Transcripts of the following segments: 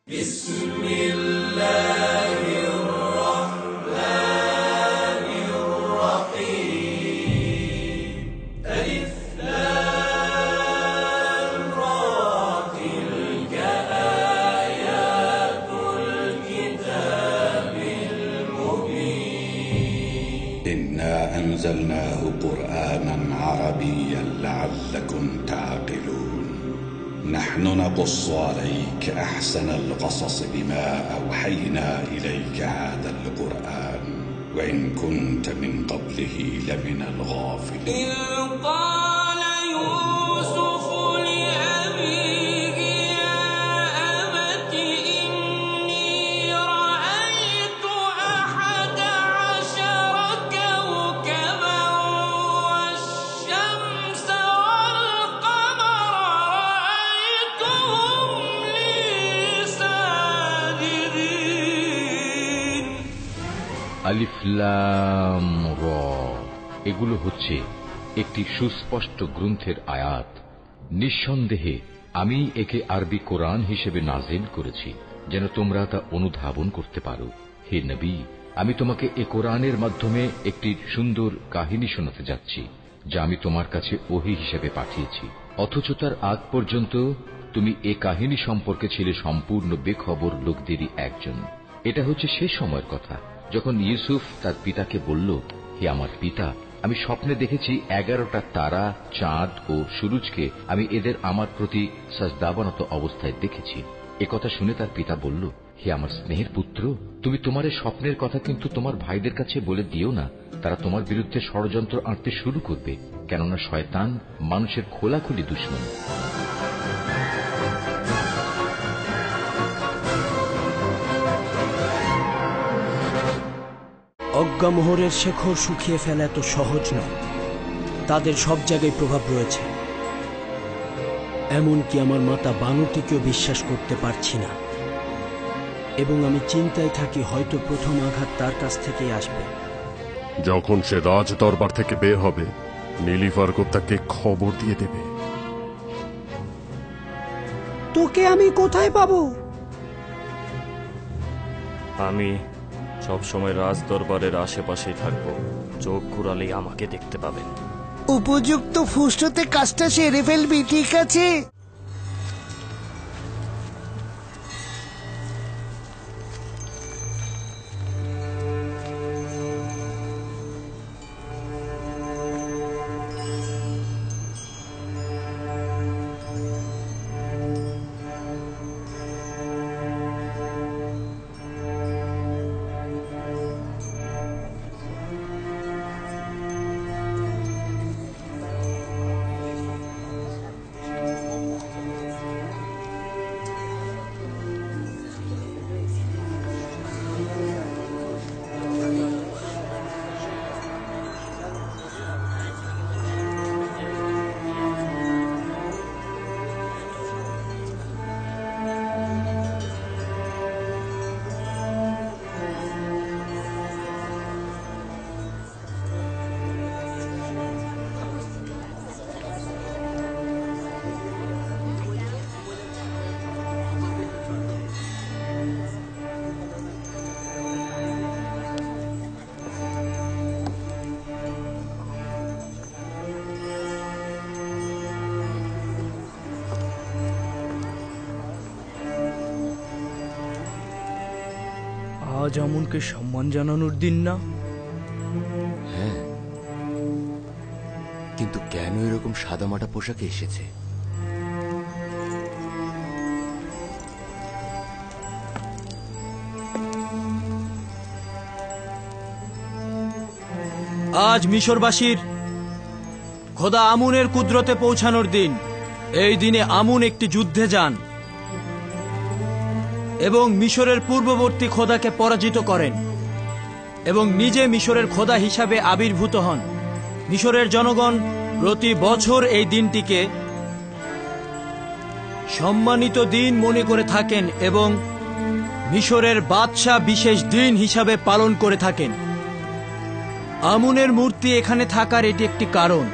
إنا أنزلناه قرآنا عربيا لعلكم تعقلون نحن نقص عليك أحسن القصص بما أوحينا إليك هذا القرآن وإن كنت من قبله لمن الغافلين আলিফ লাম র, এগুলো হচ্ছে একটি সুস্পষ্ট গ্রন্থের আয়াত। নিঃসন্দেহে আমি একে আরবি কোরআন হিসেবে নাজিল করেছি যেন তোমরা তা অনুধাবন করতে পারো। হে নবী, আমি তোমাকে এ কোরআনের মাধ্যমে একটি সুন্দর কাহিনী শোনাতে যাচ্ছি যা আমি তোমার কাছে ওহী হিসেবে পাঠিয়েছি, অথচ তার আগ পর্যন্ত তুমি এ কাহিনী সম্পর্কে ছিলে সম্পূর্ণ বেখবর লোকদেরই একজন। এটা হচ্ছে সে সময়ের কথা যখন ইউসুফ তার পিতাকে বলল, হে আমার পিতা, আমি স্বপ্নে দেখেছি 11টা তারা, চাঁদ ও সূরজকে আমি এদের আমার প্রতি সাজদাবনত অবস্থায় দেখেছি। একথা শুনে তার পিতা বলল, হে আমার স্নেহের পুত্র, তুমি তোমার এই স্বপ্নের কথা কিন্তু তোমার ভাইদের কাছে বলে দিও না, তারা তোমার বিরুদ্ধে ষড়যন্ত্র আঁটতে শুরু করবে, কেননা শয়তান মানুষের খোলাখুলি দুশমন। অজ্ঞামোহরের শেখর শুকিয়ে ফেলা এত সহজ নয়, তাদের সব জায়গায় প্রভাব রয়েছে। এমনকি আমার মাতা বানরটিকেও বিশ্বাস করতে পারছি না, এবং আমি চিন্তায় থাকি হয়তো প্রথম আঘাত তার কাছ থেকেই আসবে। যখন সে রাজ দরবার থেকে বের হবে, নীলিফার তাকে খবর দিয়ে দেবে। তোকে আমি কোথায় পাবো? আমি সবসময় রাজ দরবারের আশেপাশেই থাকবো, চোখ ঘুরালেই আমাকে দেখতে পাবেন। উপযুক্ত ফুসতে কাজটা সেরে ফেলবি, ঠিক আছে? আজ আমনকে সম্মান জানানোর দিন না? হ্যাঁ, কিন্তু কেন এরকম সাদামাটা পোশাকে এসেছে? আজ মিশরবাসীর খোদা আমুনের কুদরতে পৌঁছানোর দিন। এই দিনে আমুন একটি যুদ্ধে যান এবং মিশরের পূর্ববর্তী খোদাকে পরাজিত করেন এবং নিজে মিশরের খোদা হিসাবে আবির্ভূত হন। মিশরের জনগণ প্রতি বছর এই দিনটিকে সম্মানিত দিন মনে করে থাকেন এবং মিশরের বাদশাহ বিশেষ দিন হিসাবে পালন করে থাকেন। আমুনের মূর্তি এখানে থাকার এটি একটি কারণ।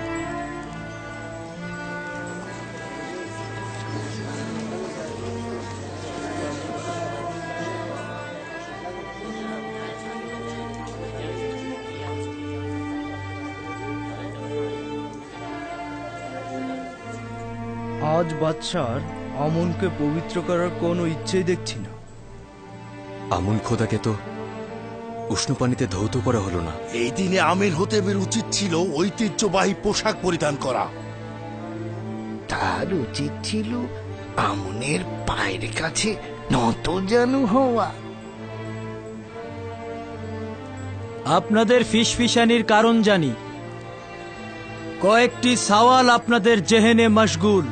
আজ বাদশার আমনকে পবিত্র করার কোনো ইচ্ছেই দেখছি না। আমন খোদাকে তো উষ্ণ পানিতে ধৌত করা হলো না। এই দিনে আমিন হতেবের উচিত ছিল ঐতিহ্যবাহী পোশাক পরিধান করা। তার উচিত ছিল আমনের পায়ের কাছে নতজানু হওয়া। আপনাদের ফিসফিসানির কারণ জানি। কয়েকটি সওয়াল আপনাদের জেহেনে মশগুল।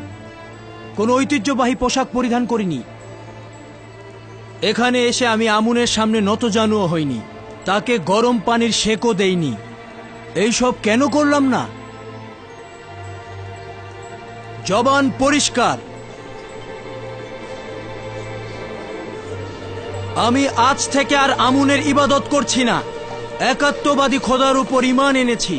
কোন ঐতিহ্যবাহী পোশাক পরিধান করিনি। এখানে এসে আমি আমুনের সামনে নতজানুও হইনি, তাকে গরম পানির সেকও দেইনি। এইসব কেন করলাম না? জবান পরিষ্কার। আমি আজ থেকে আর আমুনের ইবাদত করছি না, একাত্মবাদী খোদার উপর ঈমান এনেছি।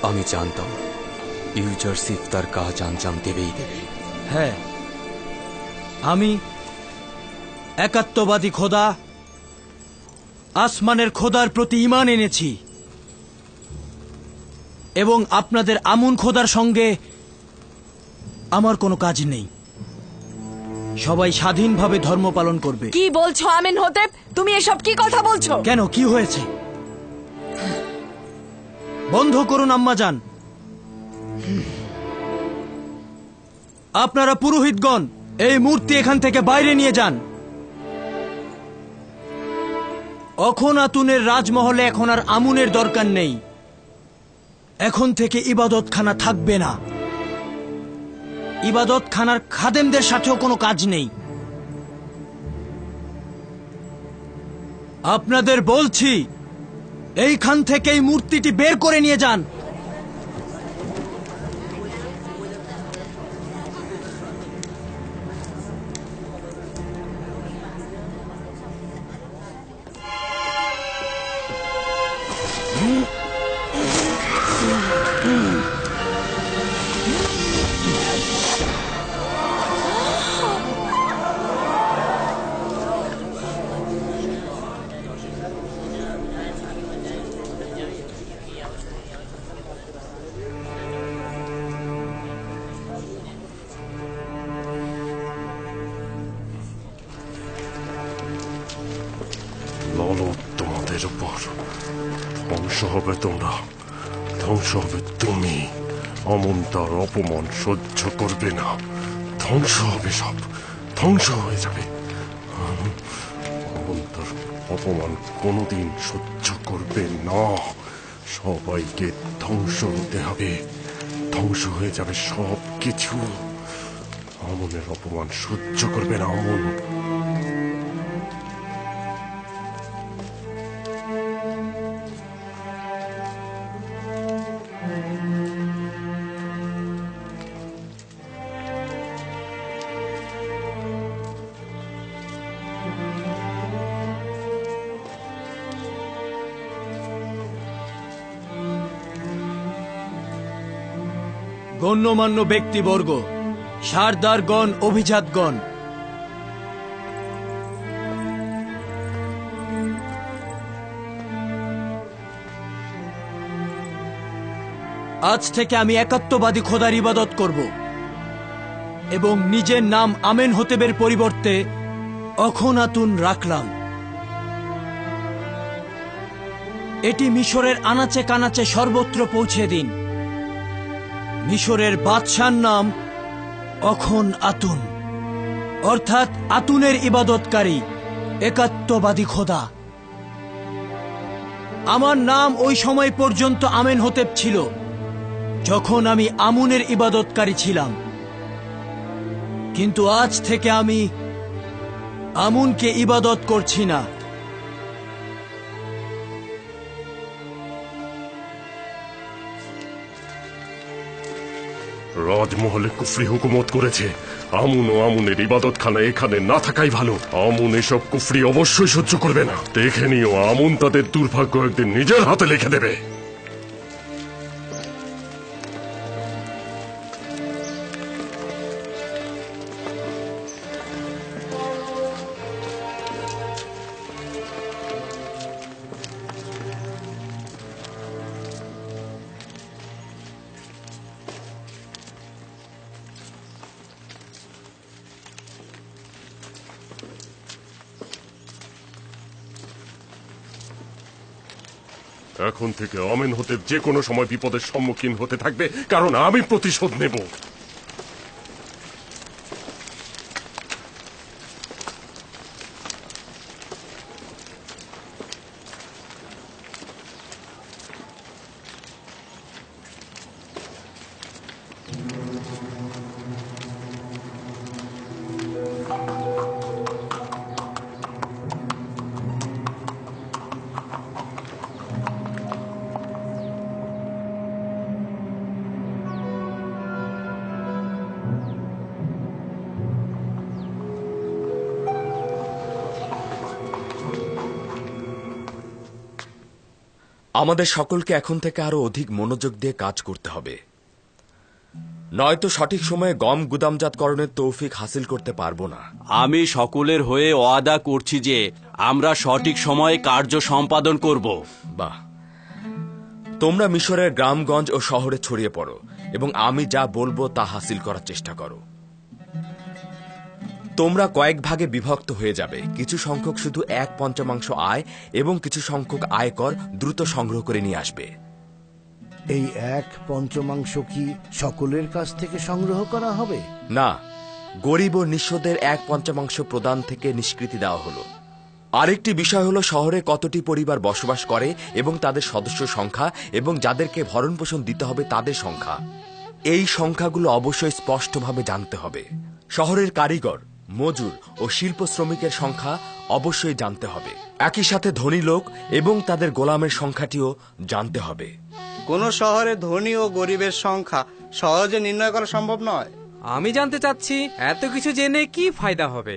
আমি জানতাম ইউজারশিপ তার কাজ আঞ্জাম দেবেই দেবে। হ্যাঁ, আমি একাত্মবাদী খোদা, আসমানের খোদার প্রতি ঈমান এনেছি এবং আপনাদের আমুন খোদার সঙ্গে আমার কোনো কাজ নেই। সবাই স্বাধীনভাবে ধর্ম পালন করবে। কি বলছো আমিন হতেব? তুমি এসব কি কথা বলছো? কেন, কি হয়েছে? বন্ধ করুন আম্মাজান। আপনারা পুরোহিতগণ এই মূর্তি এখান থেকে বাইরে নিয়ে যান। অখনাতুনের রাজমহলে এখন আর আমুনের দরকার নেই। এখন থেকে ইবাদতখানা থাকবে না। ইবাদতখানার খাদেমদের সাথেও কোনো কাজ নেই। আপনাদের বলছি, এইখান থেকে এই মূর্তিটি বের করে নিয়ে যান। তোমাদের উপর ধ্বংস হবে, তোমরা ধ্বংস হবে। তুমি অমন তার অপমান সহ্য করবে না। ধ্বংস হবে, সব ধ্বংস হয়ে যাবে। অমন তার অপমান কোনোদিন সহ্য করবে না। সবাইকে ধ্বংস হতে হবে, ধ্বংস হয়ে যাবে সব কিছু। অমনের অপমান সহ্য করবে না অমন। গণ্যমান্য ব্যক্তিবর্গ, সারদারগণ, অভিজাতগণ, আজ থেকে আমি একাত্মবাদী খোদার ইবাদত করব এবং নিজের নাম আমেন হতেবের পরিবর্তে অখনাতুন রাখলাম। এটি মিশরের আনাচে কানাচে সর্বত্র পৌঁছে দিন। মিশরের বাদশার নাম অখনাতুন, অর্থাৎ আতুনের ইবাদতকারী, একাত্মবাদী খোদা। আমার নাম ওই সময় পর্যন্ত আমেন হতেব ছিল যখন আমি আমুনের ইবাদতকারী ছিলাম, কিন্তু আজ থেকে আমি আমুনকে ইবাদত করছি না। রাজমহলে কুফরি হুকুমত করেছে। আমুন ও আমুনের ইবাদতখানা এখানে না থাকাই ভালো। আমুন এসব কুফরি অবশ্যই সহ্য করবে না। দেখে নিও, আমুন তাদের দুর্ভাগ্য একদিন নিজের হাতে লিখে দেবে। এখন থেকে আমেনহোতেব যে কোনো সময় বিপদের সম্মুখীন হতে থাকবে, কারণ আমি প্রতিশোধ নেব। আমাদের সকলকে এখন থেকে আরো অধিক মনোযোগ দিয়ে কাজ করতে হবে, নয়তো সঠিক সময়ে গম গুদামজাতকরণের তৌফিক হাসিল করতে পারবো না। আমি সকলের হয়ে ওয়াদা করছি যে আমরা সঠিক সময়ে কার্য সম্পাদন করব। বাহ, তোমরা মিশরের গ্রামগঞ্জ ও শহরে ছড়িয়ে পড়ো এবং আমি যা বলবো তা হাসিল করার চেষ্টা করো। তোমরা কয়েক ভাগে বিভক্ত হয়ে যাবে। কিছু সংখ্যক শুধু 1/5 আয় এবং কিছু সংখ্যক আয়কর দ্রুত সংগ্রহ করে নিয়ে আসবে। এই 1/5 কি সকলের কাছ থেকে সংগ্রহ করা হবে? না, গরিব ও নিঃস্বদের 1/5 প্রদান থেকে নিষ্কৃতি দেওয়া হলো। আরেকটি বিষয় হলো শহরে কতটি পরিবার বসবাস করে এবং তাদের সদস্য সংখ্যা এবং যাদেরকে ভরণ পোষণ দিতে হবে তাদের সংখ্যা। এই সংখ্যাগুলো অবশ্যই স্পষ্টভাবে জানতে হবে। শহরের কারিগর, মজুর ও শিল্প শ্রমিকের সংখ্যা অবশ্যই জানতে হবে। একই সাথে ধনী লোক এবং তাদের গোলামের সংখ্যাটিও জানতে হবে। কোন শহরে ধনী ও গরিবের সংখ্যা সহজে নির্ণয় করা সম্ভব নয়। আমি জানতে চাচ্ছি এত কিছু জেনে কি ফায়দা হবে?